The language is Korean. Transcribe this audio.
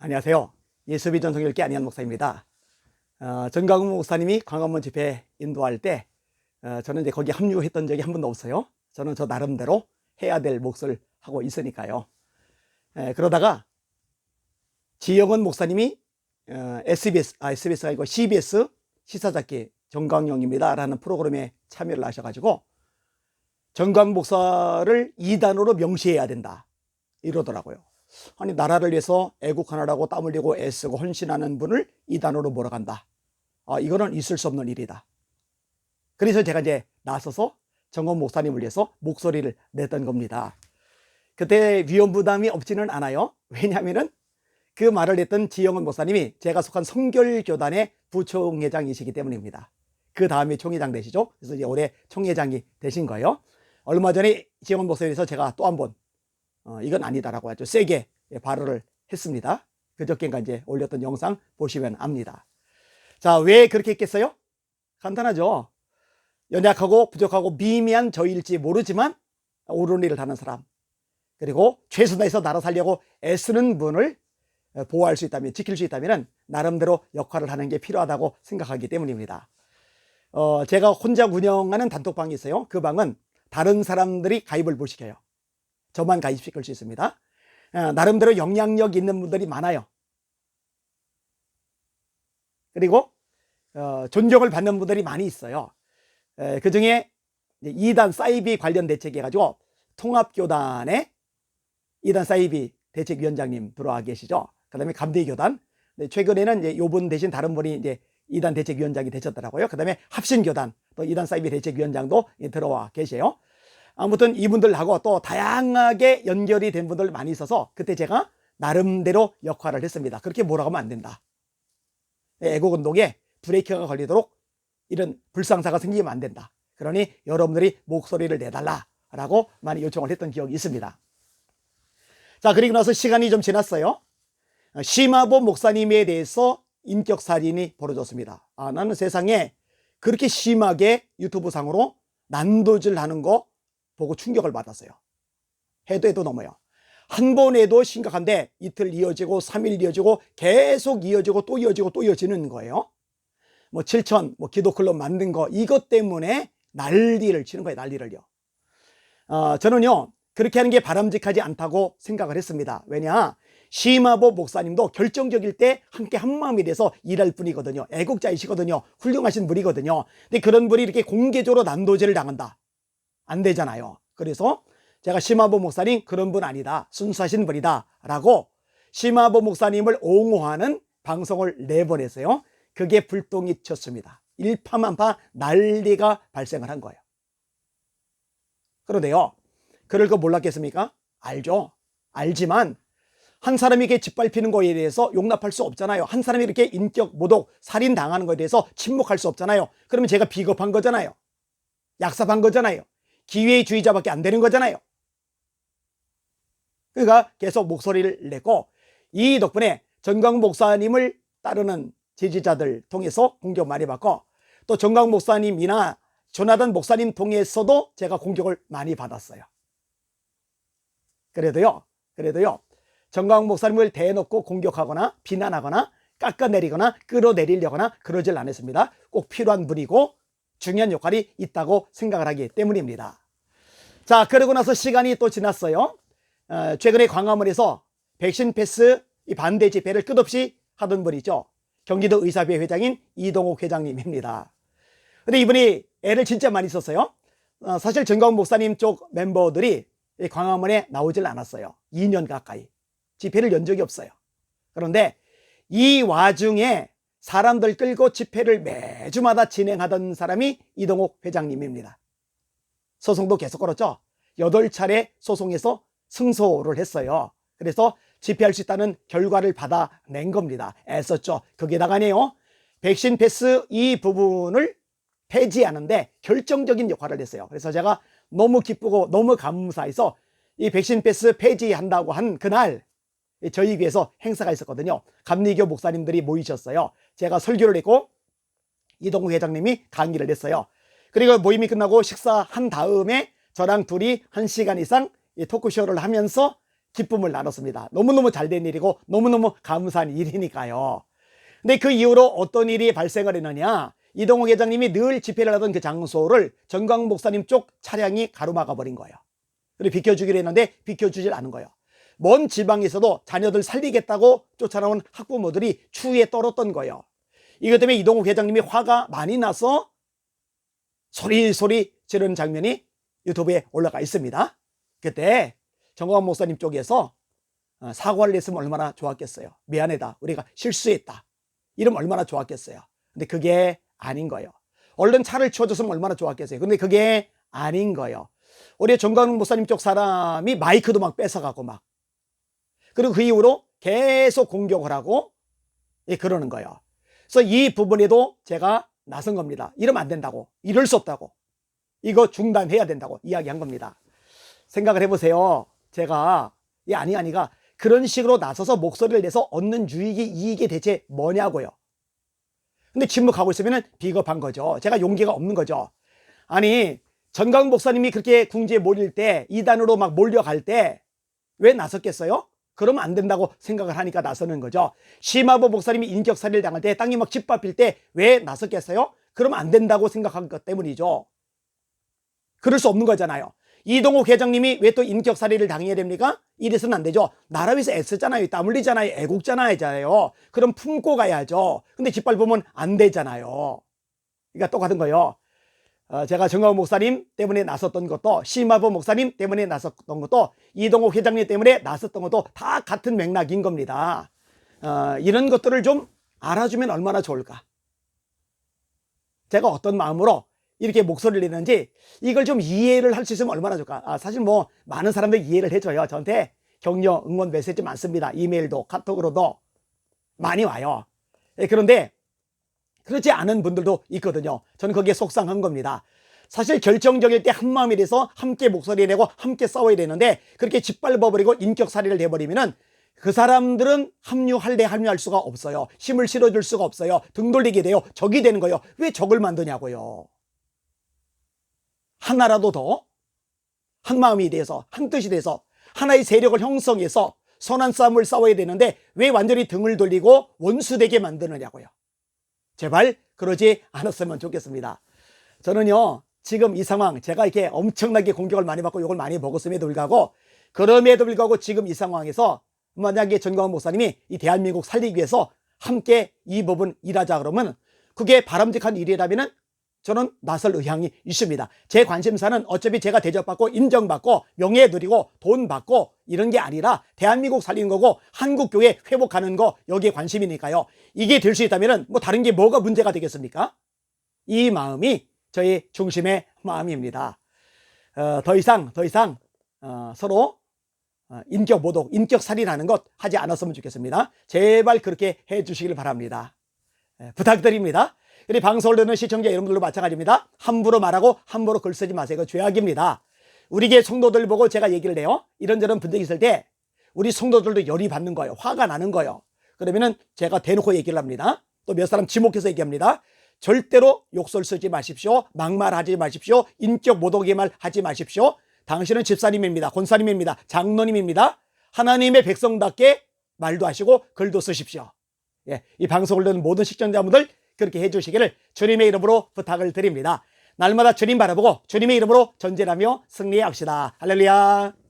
안녕하세요. 예수비 전성일기 안희한 목사입니다. 전광훈 목사님이 광화문 집회 인도할 때 저는 이제 거기 합류했던 적이 한 번도 없어요. 저는 저 나름대로 해야 될 몫을 하고 있으니까요. 그러다가 지영은 목사님이 SBS가 아니고 CBS 시사잡기 정광용입니다 라는 프로그램에 참여를 하셔가지고 전광훈 목사를 2단으로 명시해야 된다 이러더라고요. 아니, 나라를 위해서 애국하느라고 땀 흘리고 애쓰고 헌신하는 분을 2단으로 몰아간다. 이거는 있을 수 없는 일이다. 그래서 제가 이제 나서서 정건 목사님을 위해서 목소리를 냈던 겁니다. 그때 위험 부담이 없지는 않아요. 왜냐하면은 그 말을 했던 지영은 목사님이 제가 속한 성결교단의 부총회장이시기 때문입니다. 그 다음에 총회장 되시죠. 그래서 이제 올해 총회장이 되신 거예요. 얼마 전에 지영은 목사님에서 제가 또 한 번 이건 아니다라고 아주 세게 발언을 했습니다. 그저께인가 이제 올렸던 영상 보시면 압니다. 자, 왜 그렇게 했겠어요? 간단하죠. 연약하고 부족하고 미미한 저일지 모르지만 옳은 일을 하는 사람, 그리고 최선을 다해서 나라 살려고 애쓰는 분을 보호할 수 있다면, 지킬 수 있다면 나름대로 역할을 하는 게 필요하다고 생각하기 때문입니다. 제가 혼자 운영하는 단톡방이 있어요. 그 방은 다른 사람들이 가입을 못 시켜요. 저만 가입시킬 수 있습니다. 나름대로 영향력 있는 분들이 많아요. 그리고 존경을 받는 분들이 많이 있어요. 그 중에 2단 사이비 관련 대책 해가지고 통합교단의 2단 사이비 대책위원장님 들어와 계시죠. 그 다음에 감리교단, 최근에는 이제 요분 대신 다른 분이 이제 2단 대책위원장이 되셨더라고요. 그 다음에 합신교단, 또 2단 사이비 대책위원장도 들어와 계세요. 아무튼 이분들하고 또 다양하게 연결이 된 분들 많이 있어서 그때 제가 나름대로 역할을 했습니다. 그렇게 몰아가면 안 된다. 애국운동에 브레이크가 걸리도록 이런 불상사가 생기면 안 된다. 그러니 여러분들이 목소리를 내달라라고 많이 요청을 했던 기억이 있습니다. 자, 그리고 나서 시간이 좀 지났어요. 심화보 목사님에 대해서 인격살인이 벌어졌습니다. 나는 세상에 그렇게 심하게 유튜브 상으로 난도질하는 거 보고 충격을 받았어요. 해도 넘어요. 한 번 해도 심각한데 이틀 이어지고 3일 이어지고 계속 이어지고 또 이어지고 또 이어지는 거예요. 7천 기도클럽 만든 거 이것 때문에 난리를 치는 거예요. 난리를요. 저는요 그렇게 하는 게 바람직하지 않다고 생각을 했습니다. 왜냐, 심화보 목사님도 결정적일 때 함께 한마음이 돼서 일할 분이거든요. 애국자이시거든요. 훌륭하신 분이거든요. 근데 그런 분이 이렇게 공개적으로 난도질을 당한다. 안 되잖아요. 그래서 제가 심화보 목사님 그런 분 아니다, 순수하신 분이다 라고 심화보 목사님을 옹호하는 방송을 내보냈어요. 그게 불똥이 쳤습니다. 일파만파 난리가 발생을 한 거예요. 그런데요, 그럴 거 몰랐겠습니까? 알죠. 알지만 한 사람이 이렇게 짓밟히는 거에 대해서 용납할 수 없잖아요. 한 사람이 이렇게 인격 모독, 살인 당하는 거에 대해서 침묵할 수 없잖아요. 그러면 제가 비겁한 거잖아요. 약삽한 거잖아요. 기회주의자밖에 안 되는 거잖아요. 그러니까 계속 목소리를 내고, 이 덕분에 전광훈 목사님을 따르는 지지자들 통해서 공격 많이 받고, 또 전광훈 목사님이나 조나단 목사님 통해서도 제가 공격을 많이 받았어요. 그래도요 전광훈 목사님을 대놓고 공격하거나 비난하거나 깎아내리거나 끌어내리려거나 그러질 않았습니다. 꼭 필요한 분이고 중요한 역할이 있다고 생각을 하기 때문입니다. 자, 그러고 나서 시간이 또 지났어요. 최근에 광화문에서 백신 패스 반대 집회를 끝없이 하던 분이죠. 경기도 의사회 회장인 이동욱 회장님입니다. 근데 이분이 애를 진짜 많이 썼어요. 사실 전광훈 목사님 쪽 멤버들이 광화문에 나오질 않았어요. 2년 가까이 집회를 연 적이 없어요. 그런데 이 와중에 사람들 끌고 집회를 매주마다 진행하던 사람이 이동욱 회장님입니다. 소송도 계속 걸었죠. 8차례 소송에서 승소를 했어요. 그래서 집회할 수 있다는 결과를 받아낸 겁니다. 애썼죠. 거기다가네요, 백신 패스 이 부분을 폐지하는데 결정적인 역할을 했어요. 그래서 제가 너무 기쁘고 너무 감사해서 이 백신 패스 폐지한다고 한 그날 저희 교회에서 행사가 있었거든요. 감리교 목사님들이 모이셨어요. 제가 설교를 했고 이동욱 회장님이 강의를 했어요. 그리고 모임이 끝나고 식사한 다음에 저랑 둘이 1시간 이상 토크쇼를 하면서 기쁨을 나눴습니다. 너무너무 잘된 일이고 너무너무 감사한 일이니까요. 근데 그 이후로 어떤 일이 발생을 했느냐, 이동욱 회장님이 늘 집회를 하던 그 장소를 전광 목사님 쪽 차량이 가로막아 버린 거예요. 그리고 비켜주기로 했는데 비켜주질 않은 거예요. 먼 지방에서도 자녀들 살리겠다고 쫓아나온 학부모들이 추위에 떨었던 거예요. 이것 때문에 이동욱 회장님이 화가 많이 나서 소리소리 지르는 장면이 유튜브에 올라가 있습니다. 그때 전광 목사님 쪽에서 사과를 했으면 얼마나 좋았겠어요. 미안하다, 우리가 실수했다, 이러면 얼마나 좋았겠어요. 근데 그게 아닌 거예요. 얼른 차를 치워줬으면 얼마나 좋았겠어요. 근데 그게 아닌 거예요. 우리 전광 목사님 쪽 사람이 마이크도 막 뺏어가고 막, 그리고 그 이후로 계속 공격을 하고 그러는 거예요. 그래서 이 부분에도 제가 나선 겁니다. 이러면 안 된다고, 이럴 수 없다고, 이거 중단해야 된다고 이야기한 겁니다. 생각을 해보세요. 제가 아니가 그런 식으로 나서서 목소리를 내서 얻는 이익이 대체 뭐냐고요. 근데 침묵하고 있으면 비겁한 거죠. 제가 용기가 없는 거죠. 아니, 전광 목사님이 그렇게 궁지에 몰릴 때, 이단으로 막 몰려갈 때 왜 나섰겠어요? 그러면 안 된다고 생각을 하니까 나서는 거죠. 심화보 목사님이 인격살해를 당할 때, 땅이 막 짓밟힐 때 왜 나섰겠어요? 그러면 안 된다고 생각한 것 때문이죠. 그럴 수 없는 거잖아요. 이동욱 회장님이 왜 또 인격살해를 당해야 됩니까? 이래서는 안 되죠. 나라 위해서 애쓰잖아요. 땀 흘리잖아요. 애국잖아요. 그럼 품고 가야죠. 근데 짓밟으면 안 되잖아요. 그러니까 똑같은 거예요. 제가 정광훈 목사님 때문에 나섰던 것도, 심화보 목사님 때문에 나섰던 것도, 이동욱 회장님 때문에 나섰던 것도 다 같은 맥락인 겁니다. 이런 것들을 좀 알아주면 얼마나 좋을까. 제가 어떤 마음으로 이렇게 목소리를 내는지 이걸 좀 이해를 할 수 있으면 얼마나 좋을까. 사실 뭐 많은 사람들이 이해를 해줘요. 저한테 격려, 응원 메시지 많습니다. 이메일도 카톡으로도 많이 와요. 그런데 그렇지 않은 분들도 있거든요. 저는 거기에 속상한 겁니다. 사실 결정적일 때 한마음이 돼서 함께 목소리 내고 함께 싸워야 되는데, 그렇게 짓밟아버리고 인격살해를 해버리면은 그 사람들은 합류할 수가 없어요. 힘을 실어줄 수가 없어요. 등 돌리게 돼요. 적이 되는 거예요. 왜 적을 만드냐고요. 하나라도 더 한마음이 돼서, 한뜻이 돼서 하나의 세력을 형성해서 선한 싸움을 싸워야 되는데 왜 완전히 등을 돌리고 원수되게 만드느냐고요. 제발 그러지 않았으면 좋겠습니다. 저는요, 지금 이 상황, 제가 이렇게 엄청나게 공격을 많이 받고 욕을 많이 먹었음에도 불구하고 지금 이 상황에서 만약에 전광훈 목사님이 이 대한민국 살리기 위해서 함께 이 부분 일하자 그러면 그게 바람직한 일이라면 저는 나설 의향이 있습니다. 제 관심사는 어차피 제가 대접받고 인정받고 명예 누리고 돈 받고 이런 게 아니라 대한민국 살리는 거고 한국교회 회복하는 거, 여기에 관심이니까요. 이게 될 수 있다면 뭐 다른 게 뭐가 문제가 되겠습니까? 이 마음이 저의 중심의 마음입니다. 더 이상 서로 인격 모독, 인격 살인하는 것 하지 않았으면 좋겠습니다. 제발 그렇게 해 주시길 바랍니다. 부탁드립니다. 그리고 방송을 듣는 시청자 여러분들도 마찬가지입니다. 함부로 말하고 함부로 글 쓰지 마세요. 이거 죄악입니다. 우리 교회 성도들 보고 제가 얘기를 해요. 이런저런 분들이 있을 때 우리 성도들도 열이 받는 거예요. 화가 나는 거예요. 그러면은 제가 대놓고 얘기를 합니다. 또 몇 사람 지목해서 얘기합니다. 절대로 욕설 쓰지 마십시오. 막말하지 마십시오. 인격 모독의 말 하지 마십시오. 당신은 집사님입니다. 권사님입니다. 장로님입니다. 하나님의 백성답게 말도 하시고 글도 쓰십시오. 이 방송을 듣는 모든 시청자분들 그렇게 해주시기를 주님의 이름으로 부탁을 드립니다. 날마다 주님 바라보고 주님의 이름으로 전진하며 승리합시다. 할렐루야.